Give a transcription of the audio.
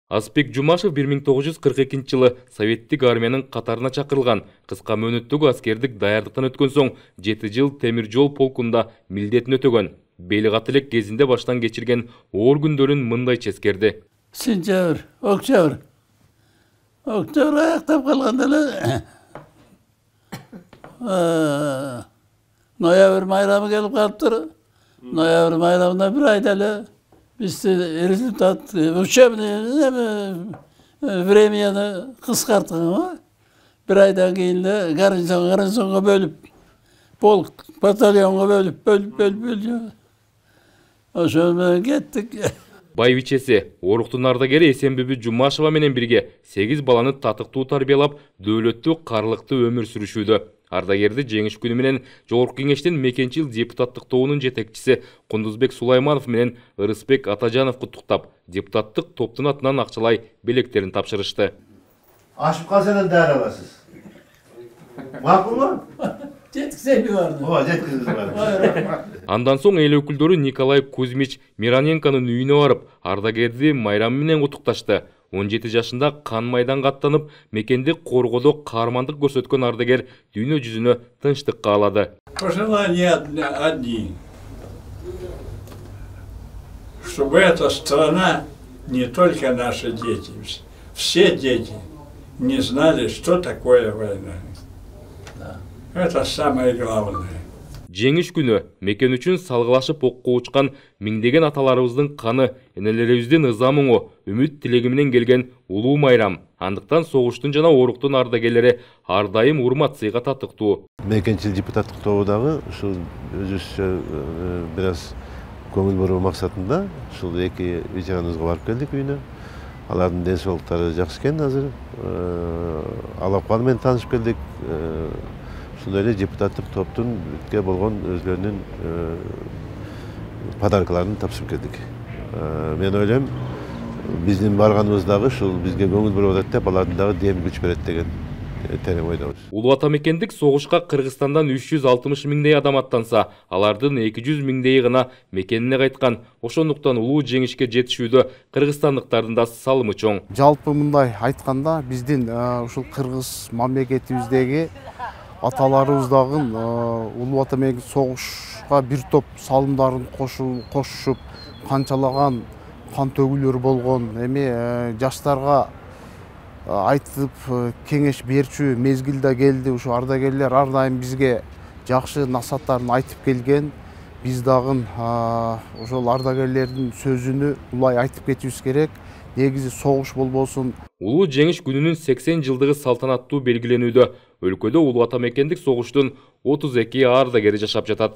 Азбек Жумашев 1942 жылы Советтик армиянын катарына чакырылган. Кыска мөөнөттөгү аскердик даярдыктан өткөн соң 7 жыл темир жол полкунда милдетин өтөгөн. Бейлигат элек кезинде баштан кечирген оор күндөрүн мындайча эскерди. Сентябрь, октябрь аяктап калганда эле ноябрь майрамы келип калыптыр. Ноябрь майрамында бир айда эле бизде результат учебный времяны кыскарткан. Бир айдан кийин эле гарнизонго бөлүп, полк, батальонго бөлүп. Ошол менен кеттик. Байбичеси, оруктун ардагери Эсенбүбү Жумашева менен бирге 8 баланы татыктуу тарбиялап, дөөлөттүү карлыкты өмүр сүрүшүүдө. Ардагерди жеңиш күнү менен Жогорку Кеңештин мекенчил депутаттык тобунун жетекчиси Кундузбек Сулайманов менен Ырысбек Атажанов куттуктап, депутаттык топтун атынан акчалай белектерин тапшырышты. Ашып калсаңыз даяр аласыз. Макулбу? Жеткизеби барды. Ооба, жеткизиңиз барды. Андан соң эл өкүлдөрү Николай Кузьмич Мироненконун үйүнө барып, ардагерди майрам менен куттукташты. 17 жашында кан майданга аттанып, мекенди коргоодо каармандык көрсөткөн ардагер дүйнө жүзүнө тынчтык каалады. Пожелания одни. Чтобы эта страна, не только наши дети, все дети не знали, что такое война. Это самое главное. Жеңиш күнү мекен үчүн салгылашып окко учкан миңдеген аталарыбыздын каны, энелерибиздин ыза муңу, үмүт тилеги менен келген улуу майрам. Андыктан согуштун жана оруктун ардагерлери ар дайым урмат сыйга татыктуу. Мекенчил депутаттык тобу дагы ушул өзүбүзчө бир аз көңүл буруу максатында ушул эки ветераныбызга барып келдик үйүнө. Алардын ден соолуктары жакшы экен азыр. Алапканы менен таанышып келдик. Ушундай эле депутаттык топтун бүтке болгон өзлөрүнүн подаркаларын тапшырып келдик. Мен ойлойм, биздин барганыбыз дагы ушул бизге көңүл буруп атат деп, алардын дагы дем күч берет деген терең ойдобуз. Улуу ата мекендик согушка Кыргызстандан 360 миңдей адам аттанса, алардын 200 миңдейи гана мекенине кайткан. Ошондуктан улуу жеңишке жетишүүдө кыргызстандыктардын да салымы чоң. Жалпы мындай айтканда, биздин ушул кыргыз мамлекетибиздеги аталарыбыздагы улуу ата мекенди согушка бир топ салымдарын кошушуп, канчалаган кан төгүүлөр болгон, эми жаштарга айтып кеңеш берчү мезгилде келди. Ушу ардагерлер ар дайым бизге жакшы насааттарын айтып келген. Биз дагы ошол ардагерлердин сөзүнү улай айтып кетүүбүз керек. Негизи согуш болбосун. Улуу жеңиш күнүнүн 80 жылдыгы салтанаттуу белгиленүүдө. Өлкөдө улуу ата мекендик согуштун 32 ардагери жашап жатат.